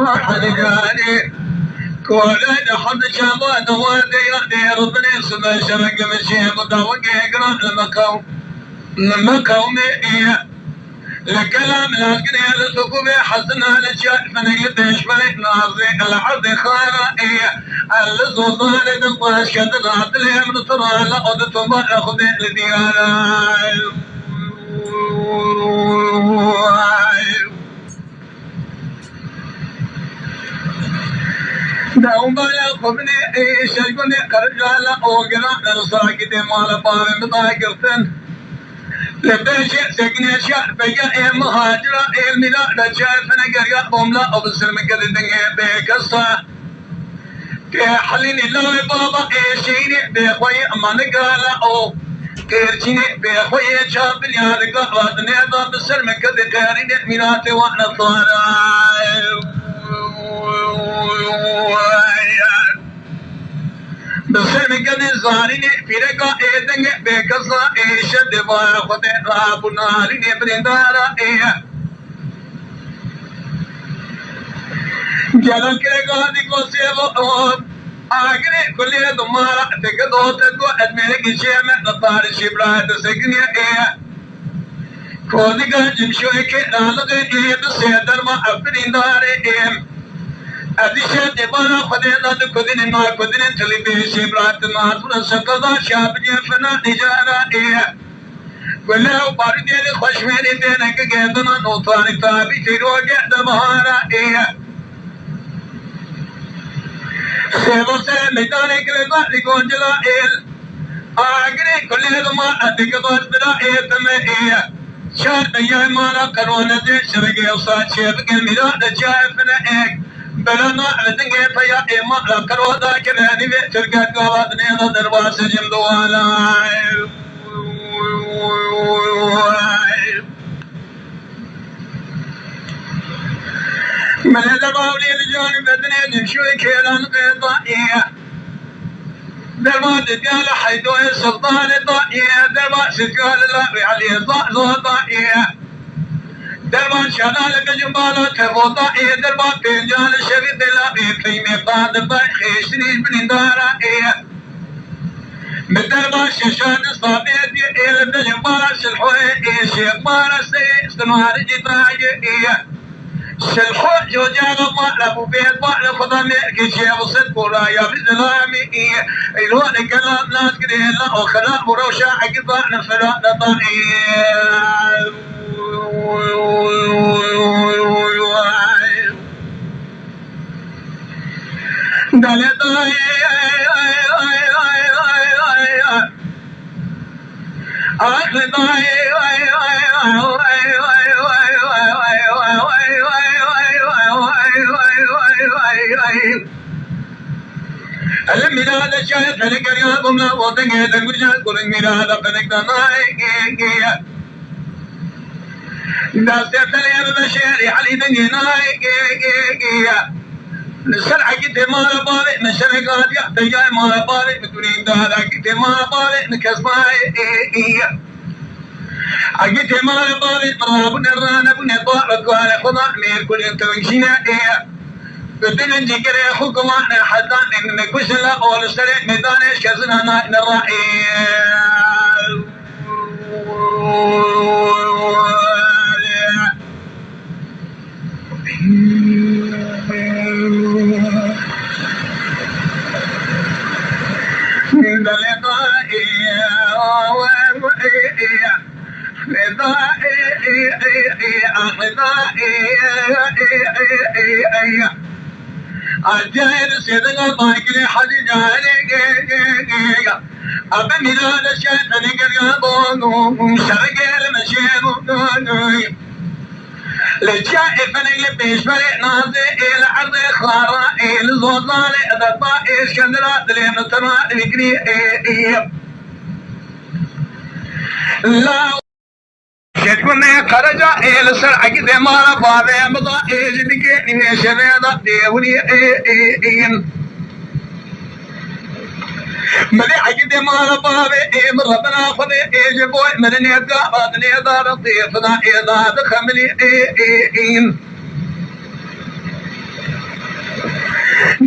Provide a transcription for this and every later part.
حنجاني كولد حد شابات وادي دير بنيس بشرق مشي مدوق يقرأ المكوم إيه الكلام لكن هذا تقوم حسنا لشاء فنيت شمي ناظري العرض خارا إيه الزوضان دمطاش كدر عدلي من ترى لقد تبع أخذ لديانا دوما يقبني إيه شجبني كرجال أوقنا نصاكي مال بار مضايقرتن لبشي سكني شعر بقى مهاجرة الميلاد شايفنا قرية بوملا أبصر مقل الدنيا بكسا كحليني لوي بابا إيشيني بخوي أما نقالا أو كيرتيني بخوي شاب اليار قراتني أبا بصر مقل الدنيا ميلاد وانا طارا بسم قد زارني فرقا إيدنج بكسا إيشد واخد رابنا لني برندارا إيه جلال كرقا ديكو سيبو آگري كلية دمارا تكدو تدو أدميرك شيئا نطار شبرا تسكني إيه كوديكا جمشوئي كرالك إيه تسيدر ما أبرندارا إيه أديشة دبارة خدينا تكودين ما كودين تلي بيشي برات ما تنا سكذا شاب جفنا نجارا إيه ولا باردي لخشمني بينك جدنا نطاري تابي تروج دبارة إيه سيبو سي ميدانك لبا لكونجلا إيه آگري كل ما أدكبات بلا إيه تم إيه شار أيام مانا كرونا دي شرقي وصاد شيبك الميلاد جايفنا إيه بلنا لدنيا فيا إما لكرو ذاكراني بترقات قواتني ضربا سجم دوالا من الدباولي لجانب بدني نمشوي كيران بيضائية دربا دجال حيدوي سلطان ضائية دربا سجال لا علي ضائية دربان شغال كجبالة تبوطا إيه دربان بيجان شريط لا بيكيمي قاد بايخيشني بندارا إيه بدربان ششان صابيت إيه لبجبالة شلحوه إيه شيقبالة سيستمار جتاج إيه شلحوه جوجان ما لبو بيت ما لخضامي كيشي وصد برايا بزلامي إيه إلوان كلام ناس كده لا وخلاق مروشا عقبا نفلا نطائي الميلاد شاهد فلك رياض ما وطنك تنقل كل الميلاد فلك دنائي الناس تتلين بشيري علي دنيناي نسرع قد ما بالي نشرق قاد تجاي ما بالي بدون دارا قد ما بالي نكسباي قد ما بالي مرابنا رانا بنا طارق وانا خضع مير كل تنشينا بدنا نجيكر حكومة حتى نكوش لا أول سنة ميدان شزنا نرائي الجاهل سيدنا باكلي حدي جاري أبى ميلاد الشيطان قريبون شرق المشيب للجائف اللي بيشبري نازي إلى عرض خارا إلى زوضالي أدبا إسكندرات لين ترى بكري لا شكونا خرجا إلى سرعة كده مارا بابي مضا إيجي بكي نشبيضا ديوني ملي عقد مال بابي من ربنا خذي إيجي بوي من نيدا بعد نيدا رطيف ذا إيدا دخملي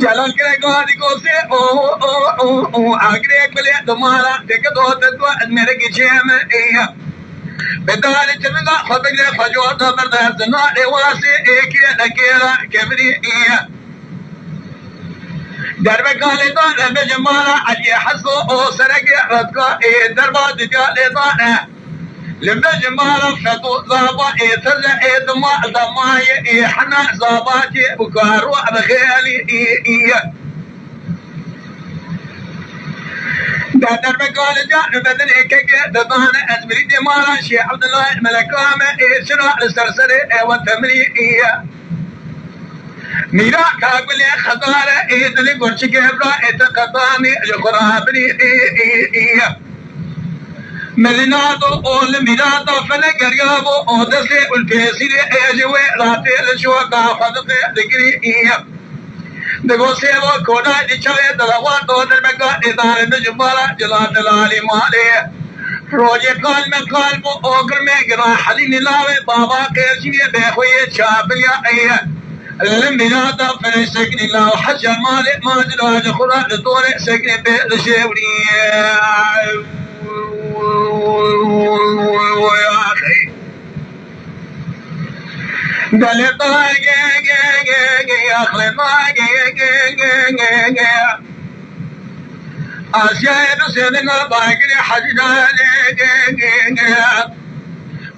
جلال کرے گادی کو سے او آگرے بلے تمہارا ٹک دو تدو میرے کیچے میں ایا بدال چمگا خبر خجو دا بردار زنا واسے ایک لکیرا کبری ایا درب کالے تو رب جمالا اجی حسو او سرگ رد کا اے دربا دجالے دانا لما جمالا فتو زابا اے تل اے دما دمائی اے حنا زابا جي بكارو بخيالي اي دادر بقال جان بدن اكك دضان ازمري دمالا شي عبد الله الملكامة اي شراء السرسري اي وتمري اي ميرا كابل خضارة اي دلي قرش كبرا اي تقطاني القرابري اي ملنادو اول ميرادو فنقريابو اودسي والبيسيري ايجوي راتي لشوكا خدقي دقري ايام دقو سيبو كودا دي چوي دلوان دو درمكا ادان نجمالا جلا دلالي مالي روجي قال من قلبو اوكر میں گرا حلی نلاوي بابا كيرشيني بيخوي شابليا ايه الميرادا فنسكني لاو حجا مالي ما جلاج خرا لطوري سكني بيرشيوري يا أخي دلتا يا أخي أشياء سيدنا باقي حجنا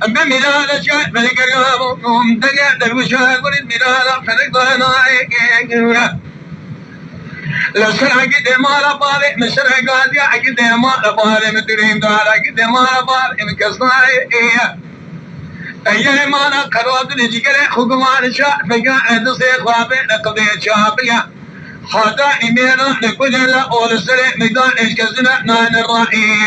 أما ميلاد شيء فنقرأهم تجد وشاكر الميلاد فنقرأنا لسرع قد مالا باري مسرع قادي قد مالا باري مدرين دارا قد مالا باري مكسناي إيه أيه مالا قرود نجيكري حكمان شاء فقاعد سيخوابي لقضي شابيا حتى إمينا لكل الله أول سرع مقدار إشكزنا نان الرأي